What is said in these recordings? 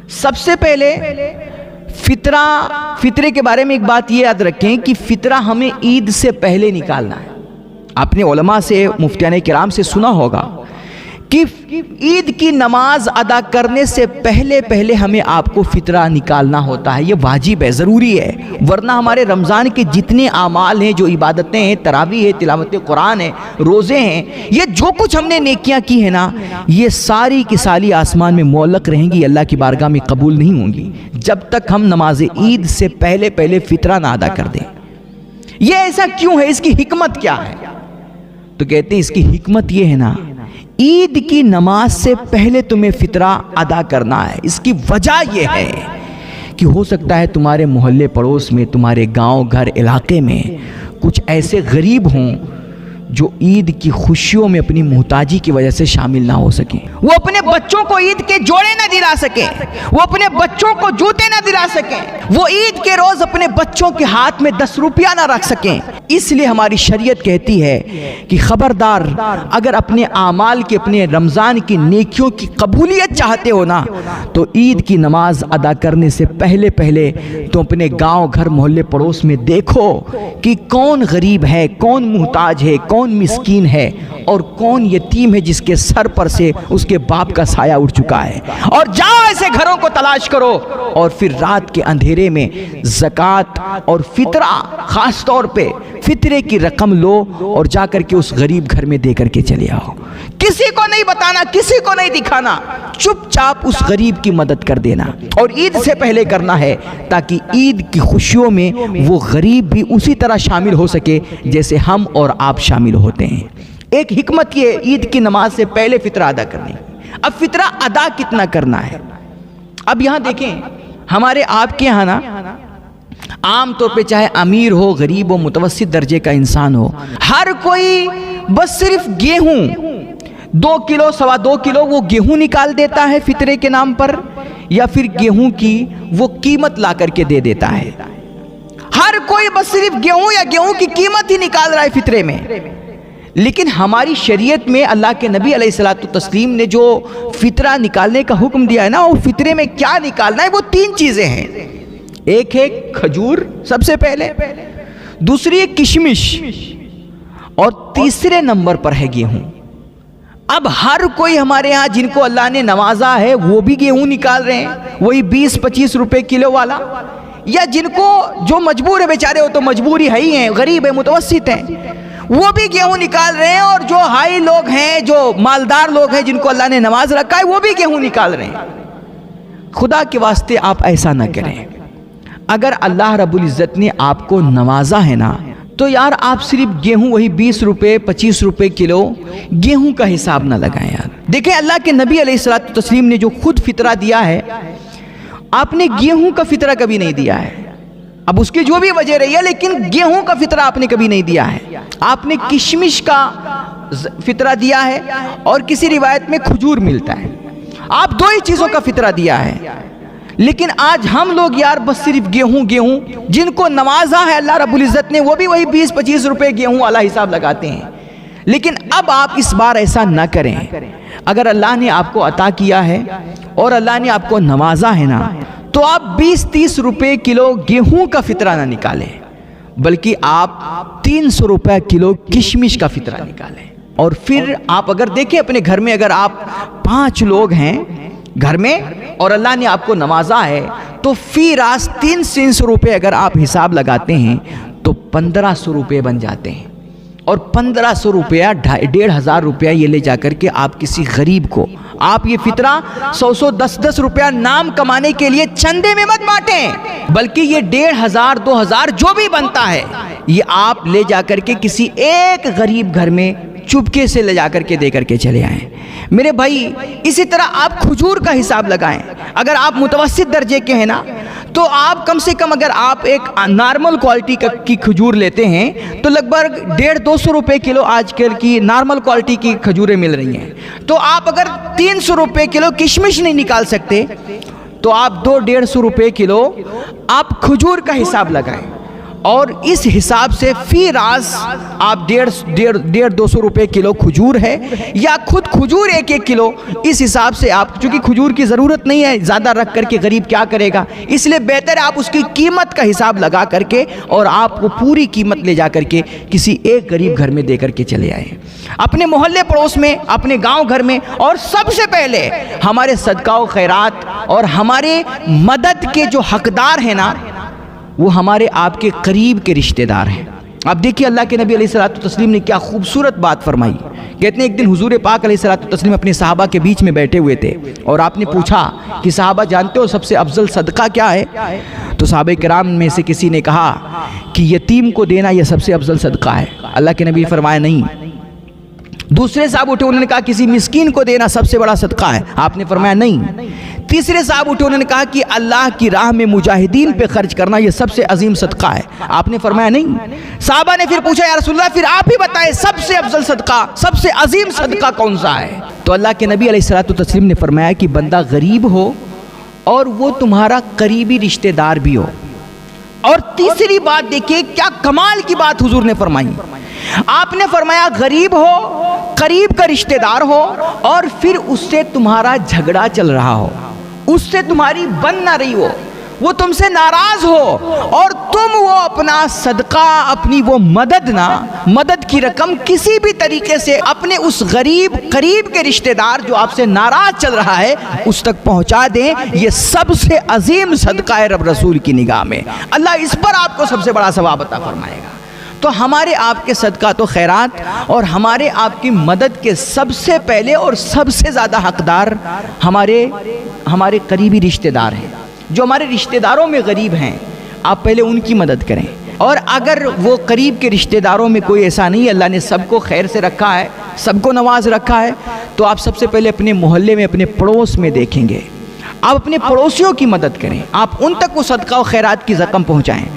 सबसे पहले फितरे के बारे में एक बात ये याद रखें कि फितरा हमें ईद से पहले निकालना है। आपने उलमा से, मुफ्तियाने किराम से सुना होगा कि ईद की नमाज अदा करने से पहले पहले हमें आपको फितरा निकालना होता है। ये वाजिब है, ज़रूरी है, वरना हमारे रमज़ान के जितने आमाल हैं, जो इबादतें हैं, तरावी है, तिलावत कुरान है, रोज़े हैं, ये जो कुछ हमने नेकियां की है ना, ये सारी की सारी आसमान में मुअल्लक़ रहेंगी, अल्लाह की बारगाह में कबूल नहीं होंगी जब तक हम नमाज ईद से पहले पहले फितरा ना अदा कर दें। ये ऐसा क्यों है, इसकी हिकमत क्या है? तो कहते हैं इसकी हिकमत ये है ना, ईद की नमाज से पहले तुम्हें फितरा अदा करना है। इसकी वजह यह है कि हो सकता है तुम्हारे मोहल्ले पड़ोस में, तुम्हारे गांव घर इलाके में कुछ ऐसे गरीब हों जो ईद की खुशियों में अपनी मोहताजी की वजह से शामिल ना हो सके। वो अपने बच्चों को ईद के जोड़े ना दिला सके, वो अपने बच्चों को जूते ना दिला सके, वो ईद के रोज अपने बच्चों के हाथ में 10 रुपया ना रख सकें। इसलिए हमारी शरीयत कहती है कि खबरदार, अगर अपने आमाल की, अपने रमज़ान की नेकियों की कबूलियत चाहते हो ना, तो ईद की नमाज अदा करने से पहले पहले तो अपने गांव घर मोहल्ले पड़ोस में देखो कि कौन गरीब है, कौन मुहताज है, कौन मिस्कीन है और कौन यतीम है जिसके सर पर से उसके बाप का साया उठ चुका है। और जाओ ऐसे घरों को तलाश करो और फिर रात के अंधेरे में ज़कात और फितरा, खास तौर पे फितरे की रकम लो और जाकर के उस गरीब घर में दे करके चले आओ। किसी को नहीं बताना, किसी को नहीं दिखाना, चुपचाप उस गरीब की मदद कर देना। और ईद से पहले करना है ताकि ईद की खुशियों में वो गरीब भी उसी तरह शामिल हो सके जैसे हम और आप शामिल होते हैं। एक हिकमत ये ईद की नमाज से पहले फितरा अदा करनी। अब फितरा अदा कितना करना है? अब यहां देखें, हमारे आपके यहाँ ना आम तौर पे चाहे अमीर हो, गरीब हो, मुतवस्सित दर्जे का इंसान हो, हर कोई बस सिर्फ गेहूं 2 किलो, 2.25 किलो वो गेहूं निकाल देता है फितरे के नाम पर, या फिर गेहूं की वो कीमत ला करके दे देता है। हर कोई बस सिर्फ गेहूं या गेहूं की कीमत ही निकाल रहा है फितरे में। लेकिन हमारी शरीयत में अल्लाह के नबी अलैहिस्सलातु तस्लीम ने जो फितरा निकालने का हुक्म दिया है ना, वो फितरे में क्या निकालना है, वो 3 चीजें हैं। एक है खजूर सबसे पहले, दूसरी है किशमिश, और तीसरे नंबर पर है गेहूं। अब हर कोई हमारे यहाँ जिनको अल्लाह ने नवाजा है वो भी गेहूं निकाल रहे हैं, वही 20-25 रुपए किलो वाला, या जिनको जो मजबूर है बेचारे, वो तो मजबूरी है ही है, गरीब है, मुतवस्सित है, वो भी गेहूं निकाल रहे हैं, और जो हाई लोग हैं, जो मालदार लोग हैं, जिनको अल्लाह ने नवाज रखा है, वो भी गेहूं निकाल रहे हैं। खुदा के वास्ते आप ऐसा ना करें। अगर अल्लाह रब्बुल इज़्ज़त ने आपको नवाजा है ना, तो यार आप सिर्फ गेहूं वही 20 रुपए 25 रुपए किलो गेहूं का हिसाब ना लगाएं यार। देखें, अल्लाह के नबी अलैहिस्सलातु तस्लीम ने जो खुद फितरा दिया है, आपने गेहूं का फितरा कभी नहीं दिया है। अब उसकी जो भी वजह रही है, लेकिन गेहूं का फितरा आपने कभी नहीं दिया है। आपने किशमिश का फितरा दिया है, और किसी रिवायत में खजूर मिलता है। आप 2 ही चीज़ों का फितरा दिया है। लेकिन आज हम लोग यार बस सिर्फ गेहूं जिनको नवाजा है अल्लाह रब्बुल इज़्ज़त ने, वो भी वही 20-25 रुपए गेहूं वाला हिसाब लगाते हैं। लेकिन अब आप इस बार ऐसा ना करें। अगर अल्लाह ने आपको अता किया है और अल्लाह ने आपको नवाजा है ना, तो आप 20-30 रुपए किलो गेहूं का फितरा ना निकालें, बल्कि आप 300 रुपए किलो किशमिश का फितरा निकालें। और फिर आप अगर देखें अपने घर में, अगर आप 5 लोग हैं घर में और अल्लाह ने आपको नवाजा है, तो फी रास 300 रुपये अगर आप हिसाब लगाते हैं तो 1500 रुपये बन जाते हैं। और 1500 रुपया 1500 रुपया ये ले जाकर के आप किसी गरीब को, आप ये फितरा 100 10 रुपया नाम कमाने के लिए चंदे में मत बांटें, बल्कि ये 1500 2000 जो भी बनता है, ये आप ले जाकर के किसी एक गरीब घर में चुपके से ले जाकर के दे करके चले आए मेरे भाई। इसी तरह आप खजूर का हिसाब लगाएं। अगर आप मुतवस्सित दर्जे के हैं ना, तो आप कम से कम, अगर आप एक नॉर्मल क्वालिटी की खजूर लेते हैं तो लगभग 150-200 रुपये किलो आजकल की नॉर्मल क्वालिटी की खजूरें मिल रही हैं। तो आप अगर 300 रुपये किलो किशमिश नहीं निकाल सकते, तो आप 200-150 रुपये किलो आप खजूर का हिसाब लगाएं। और इस हिसाब से फी रास आप 150-200 रुपये किलो खजूर है, या खुद खजूर 1-1 किलो, इस हिसाब से आप, चूँकि खजूर की ज़रूरत नहीं है ज़्यादा रख करके गरीब क्या करेगा, इसलिए बेहतर है आप उसकी कीमत का हिसाब लगा करके और आप वो पूरी कीमत ले जा करके किसी एक गरीब घर में दे करके चले आए, अपने मोहल्ले पड़ोस में, अपने गांव घर में। और सबसे पहले हमारे सदका व खैरात और हमारे मदद के जो हकदार हैं ना, वो हमारे आपके करीब के रिश्तेदार हैं। आप देखिए अल्लाह के नबी अलैहिस्सलातु तस्लीम ने क्या खूबसूरत बात फरमाई। कहते हैं एक दिन हुजूर पाक अलैहिस्सलातु तस्लीम अपने सहाबा के बीच में बैठे हुए थे और आपने पूछा कि सहाबा जानते हो सबसे अफजल सदका क्या है? तो सहाबा किराम में से किसी ने कहा कि यतीम को देना यह सबसे अफजल सदका है। अल्लाह के नबी फरमाया नहीं। दूसरे साहब उठे, उन्होंने कहा किसी मिस्कीन को देना सबसे बड़ा सदका है। आपने फरमाया नहीं। तीसरे साहब उठे, उन्होंने कहा कि अल्लाह की राह में मुजाहिदीन पे खर्च करना यह सबसे अजीम सदका है। आपने फरमाया नहीं। साहबा ने फिर पूछा या रसूलल्लाह फिर आप ही बताएं सबसे अफजल सदका, सबसे अजीम सदका कौन सा है? तो अल्लाह के नबी अलैहिस्सलातु तस्लीम ने फरमाया कि बंदा गरीब हो और वो तुम्हारा करीबी रिश्तेदार भी हो। और तीसरी बात देखिए क्या कमाल की बात हुजूर ने फरमाई। आपने फरमाया गरीब हो, करीब का रिश्तेदार हो और फिर उससे तुम्हारा झगड़ा चल रहा हो, उससे तुम्हारी बन ना रही हो, वो तुमसे नाराज हो और तुम वो अपना सदका, अपनी वो मदद की रकम किसी भी तरीके से अपने उस गरीब करीब के रिश्तेदार जो आपसे नाराज चल रहा है उस तक पहुंचा दें, ये सबसे अजीम सदका है रब रसूल की निगाह में। अल्लाह इस पर आपको सबसे बड़ा सवाब अता फरमाएगा। तो हमारे आपके सदका तो खैरात और हमारे आपकी मदद के सबसे पहले और सबसे ज़्यादा हकदार हमारे करीबी रिश्तेदार हैं। जो हमारे रिश्तेदारों में गरीब हैं, आप पहले उनकी मदद करें। और अगर वो करीब के रिश्तेदारों में कोई ऐसा नहीं, अल्लाह ने सबको खैर से रखा है, सबको नवाज रखा है, तो आप सबसे पहले अपने मोहल्ले में, अपने पड़ोस में देखेंगे, आप अपने पड़ोसियों की मदद करें, आप उन तक वो सदका और खैरात की रकम पहुँचाएँ।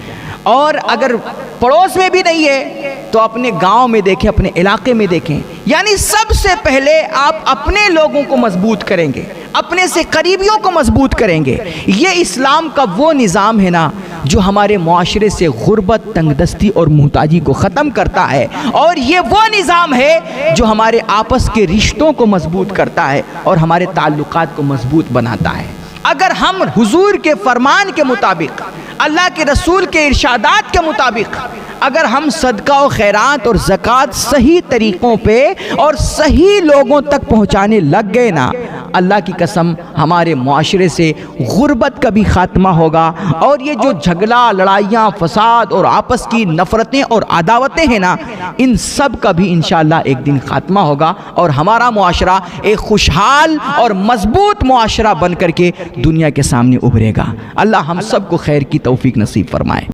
और अगर पड़ोस में भी नहीं है तो अपने गांव में देखें, अपने इलाके में देखें। यानी सबसे पहले आप अपने लोगों को मजबूत करेंगे, अपने से करीबियों को मजबूत करेंगे। ये इस्लाम का वो निज़ाम है ना जो हमारे मुआशरे से गुर्बत, तंगदस्ती और मुहताजी को ख़त्म करता है। और ये वो निज़ाम है जो हमारे आपस के रिश्तों को मजबूत करता है और हमारे ताल्लुकात को मजबूत बनाता है। अगर हम हुजूर के फरमान के मुताबिक, अल्लाह के रसूल के इरशादात के मुताबिक अगर हम सदका और खैरात और ज़कात सही तरीक़ों पे और सही लोगों तक पहुँचाने लग गए ना, अल्लाह की कसम हमारे मुआशरे से गुर्बत का भी ख़ात्मा होगा। और ये जो झगड़ा, लड़ाइयाँ, फसाद और आपस की नफ़रतें और अदावतें हैं ना, इन सब का भी इंशाअल्लाह एक दिन ख़ात्मा होगा और हमारा मुआशरा एक खुशहाल और मजबूत मुआशरा बन करके दुनिया के सामने उभरेगा। अल्लाह हम सब को खैर की तौफीक नसीब फरमाए।